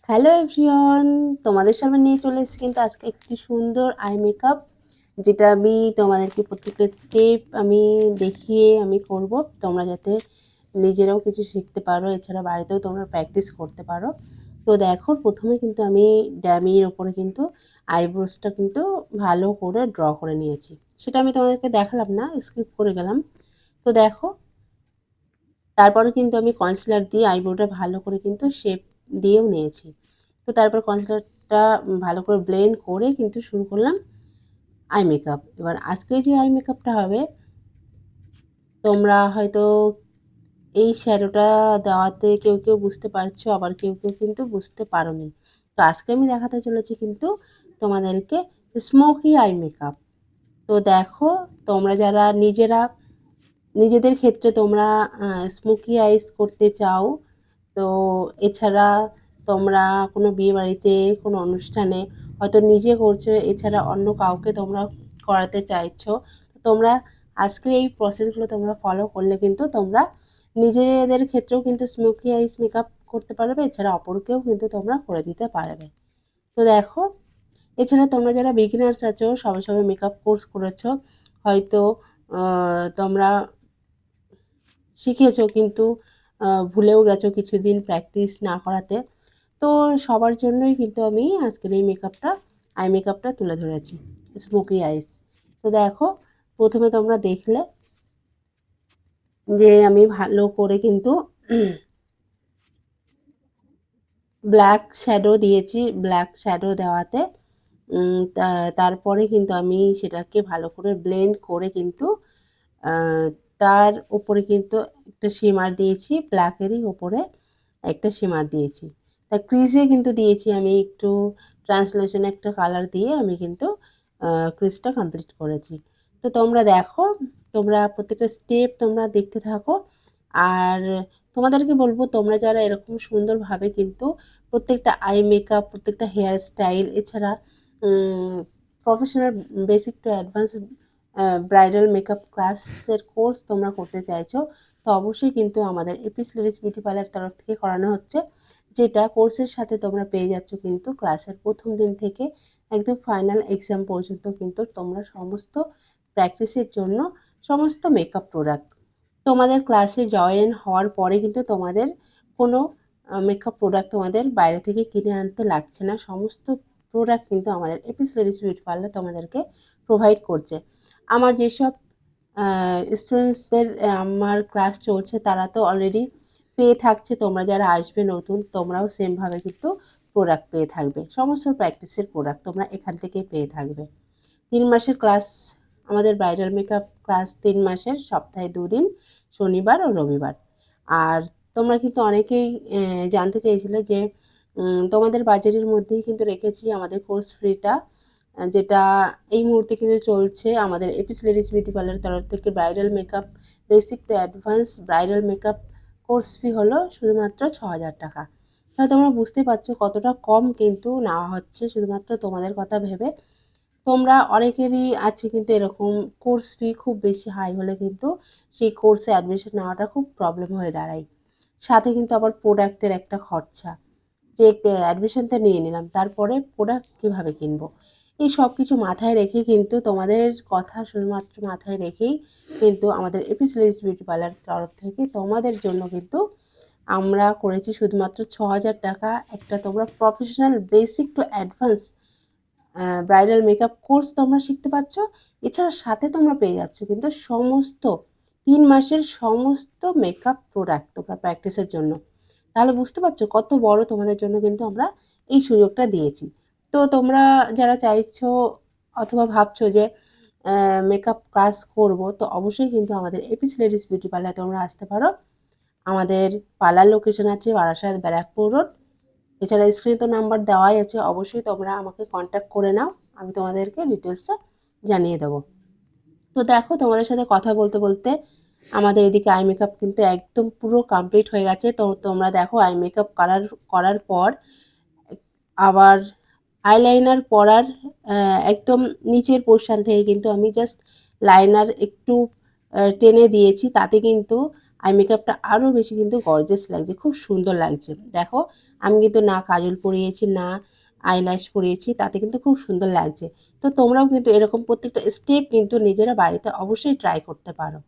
Hello everyone, তোমাদের সামনে নিয়ে চলে এসেছি কিন্তু আজকে একটি সুন্দর আই মেকআপ, যেটা আমি তোমাদেরকে প্রত্যেকটা স্টেপ আমি দেখিয়ে আমি করব, তোমরা যাতে নিজেরাও কিছু শিখতে পারো, এছাড়া বাড়িতেও তোমরা প্র্যাকটিস করতে পারো। তো দেখো, প্রথমে কিন্তু আমি ড্যামির ওপরে কিন্তু আইব্রোসটা কিন্তু ভালো করে ড্র করে নিয়েছি। সেটা আমি তোমাদেরকে দেখালাম না, স্কিপ করে গেলাম। তো দেখো, তারপরে কিন্তু আমি কনসিলার দিয়ে আইব্রোটা ভালো করে কিন্তু শেপ দিয়েও নিয়েছি। তো তারপর কনসিলারটা ভালো করে ব্লেন্ড করে কিন্তু শুরু করলাম আই মেকআপ। এবার আজকে যে আই মেকআপটা হবে, তোমরা হয়তো এই শ্যাডোটা দেওয়াতে কেউ কেউ বুঝতে পারছো, আবার কেউ কেউ কিন্তু বুঝতে পারোনি। তো আজকে আমি দেখাতে চলেছি কিন্তু তোমাদেরকে স্মোকি আই মেকআপ। তো দেখো, তোমরা যারা নিজেদের ক্ষেত্রে তোমরা স্মোকি আইস করতে চাও, তো এছাড়া তোমরা কোনো বিয়েবাড়িতে, কোনো অনুষ্ঠানে হয়তো নিজে করছো, এছাড়া অন্য কাউকে তোমরা করাতে চাইছো, তো তোমরা আজকের এই প্রসেসগুলো তোমরা ফলো করলে কিন্তু তোমরা নিজেদের ক্ষেত্রেও কিন্তু স্মোকি আইস মেকআপ করতে পারবে, এছাড়া অপরকেও কিন্তু তোমরা করে দিতে পারবে। তো দেখো, এছাড়া তোমরা যারা বিগিনার্স আছো, সবে সবে মেকআপ কোর্স করেছো, হয়তো তোমরা শিখেছো কিন্তু ভুলেও গেছো কিছুদিন প্র্যাকটিস না করাতে। তো সবার জন্যই কিন্তু আমি আজকের এই মেকআপটা, আই মেকআপটা তুলে ধরেছি, স্মোকি আইস। তো দেখো, প্রথমে তোমরা দেখলে যে আমি ভালো করে কিন্তু ব্ল্যাক শ্যাডো দিয়েছি। ব্ল্যাক শ্যাডো দেওয়াতে তারপরে কিন্তু আমি সেটাকে ভালো করে ব্লেন্ড করে কিন্তু তার উপরে কিন্তু একটা শিমার দিয়েছি, ব্ল্যাকেরই ওপরে একটা শিমার দিয়েছি। তা ক্রিজে কিন্তু দিয়েছি আমি একটু ট্রান্সলেশন একটা কালার দিয়ে আমি কিন্তু ক্রিজটা কমপ্লিট করেছি। তো তোমরা দেখো, তোমরা প্রত্যেকটা স্টেপ তোমরা দেখতে থাকো। আর তোমাদেরকে বলবো, তোমরা যারা এরকম সুন্দরভাবে কিন্তু প্রত্যেকটা আই মেকআপ, প্রত্যেকটা হেয়ার স্টাইল, এছাড়া professional basic to advance bridal makeup ক্লাসের কোর্স তোমরা করতে চাইছো, তো অবশ্যই কিন্তু আমাদের এপিস লেডিস বিউটি পার্লার তরফ থেকে করানো হচ্ছে, যেটা কোর্সের সাথে তোমরা পেয়ে যাচ্ছ কিন্তু ক্লাসের প্রথম দিন থেকে একদম ফাইনাল এক্সাম পর্যন্ত কিন্তু তোমরা সমস্ত প্র্যাকটিসের জন্য সমস্ত মেকআপ প্রোডাক্ট তোমাদের ক্লাসে জয়েন হওয়ার পরে কিন্তু তোমাদের কোনো মেকআপ প্রোডাক্ট তোমাদের বাইরে থেকে কিনে আনতে লাগছে না। সমস্ত প্রোডাক্ট কিন্তু আমাদের এপিস লেডিস বিউটি পার্লার তোমাদেরকে প্রোভাইড করছে। আমার যেসব স্টুডেন্টসদের আমার ক্লাস চলছে, তারা তো অলরেডি পেয়ে থাকছে। তোমরা যারা আসবে নতুন, তোমরাও সেমভাবে কিন্তু প্রোডাক্ট পেয়ে থাকবে। সমস্ত প্র্যাকটিসের প্রোডাক্ট তোমরা এখান থেকেই পেয়ে থাকবে। 3 মাসের ক্লাস, আমাদের ব্রাইডাল মেকআপ ক্লাস 3 মাসের, সপ্তাহে 2 দিন, শনিবার ও রবিবার। আর তোমরা কিন্তু অনেকেই জানতে চেয়েছিলে যে তোমাদের বাজেটের মধ্যেই কিন্তু রেখেছি আমাদের কোর্স ফ্রিটা, যেটা এই মুহূর্তে কিন্তু চলছে আমাদের এপিস লেডিস বিউটি পার্লারের তরফ থেকে। Bridal makeup basic to advance bridal makeup course fee হলো শুধুমাত্র 6,000 টাকা। তাহলে তোমরা বুঝতে পারছো কতটা কম কিন্তু নেওয়া হচ্ছে, শুধুমাত্র তোমাদের কথা ভেবে। তোমরা অনেকেরই আছে কিন্তু এরকম, কোর্স ফি খুব বেশি হাই হলে কিন্তু সেই কোর্সে অ্যাডমিশন নেওয়াটা খুব প্রবলেম হয়ে দাঁড়ায়। সাথে কিন্তু আবার প্রোডাক্টের একটা খরচা, যে অ্যাডমিশনটা নিয়ে নিলাম, তারপরে প্রোডাক্ট কীভাবে কিনবো, এই সব কিছু মাথায় রেখে কিন্তু তোমাদের কথা শুধুমাত্র মাথায় রেখেই কিন্তু আমাদের এপিস লেডিস বিউটি পার্লার তরফ থেকে তোমাদের জন্য কিন্তু আমরা করেছি শুধুমাত্র 6,000 টাকা একটা তোমরা professional basic to advance bridal makeup course তোমরা শিখতে পাচ্ছ। এছাড়া সাথে তোমরা পেয়ে যাচ্ছ কিন্তু সমস্ত 3 মাসের সমস্ত মেকআপ প্রোডাক্ট তোমরা প্র্যাকটিসের জন্য। তাহলে বুঝতে পারছো কত বড় তোমাদের জন্য কিন্তু আমরা এই সুযোগটা দিয়েছি। তো তোমরা যারা চাইছো অথবা ভাবছো যে মেকআপ ক্লাস করব, তো অবশ্যই কিন্তু আমাদের এপিস লেডিস বিউটি পার্লার তোমরা আসতে পারো। আমাদের পার্লার লোকেশন আছে বারাসাত ব্যারাকপুর রোড। এছাড়া স্ক্রিনে তো নাম্বার দেওয়াই আছে, অবশ্যই তোমরা আমাকে কন্ট্যাক্ট করে নাও, আমি তোমাদেরকে ডিটেলসে জানিয়ে দেবো। তো দেখো, তোমাদের সাথে কথা বলতে বলতে আমাদের এদিকে আই মেকআপ কিন্তু একদম পুরো কমপ্লিট হয়ে গেছে। তো তোমরা দেখো, আই মেকআপ করার পর আবার আইলাইনার পরার একদম নিচের পোর্শন থেকে কিন্তু আমি জাস্ট লাইনার একটু টেনে দিয়েছি, তাতে কিন্তু আই মেকআপটা আরও বেশি কিন্তু গর্জিয়াস লাগছে, খুব সুন্দর লাগছে। দেখো আমি কিন্তু না কাজল পরিয়েছি না আইল্যাশ পরিয়েছি, তাতে কিন্তু খুব সুন্দর লাগছে। তো তোমরাও কিন্তু এরকম প্রত্যেকটা স্টেপ কিন্তু নিজেরা বাড়িতে অবশ্যই ট্রাই করতে পারো।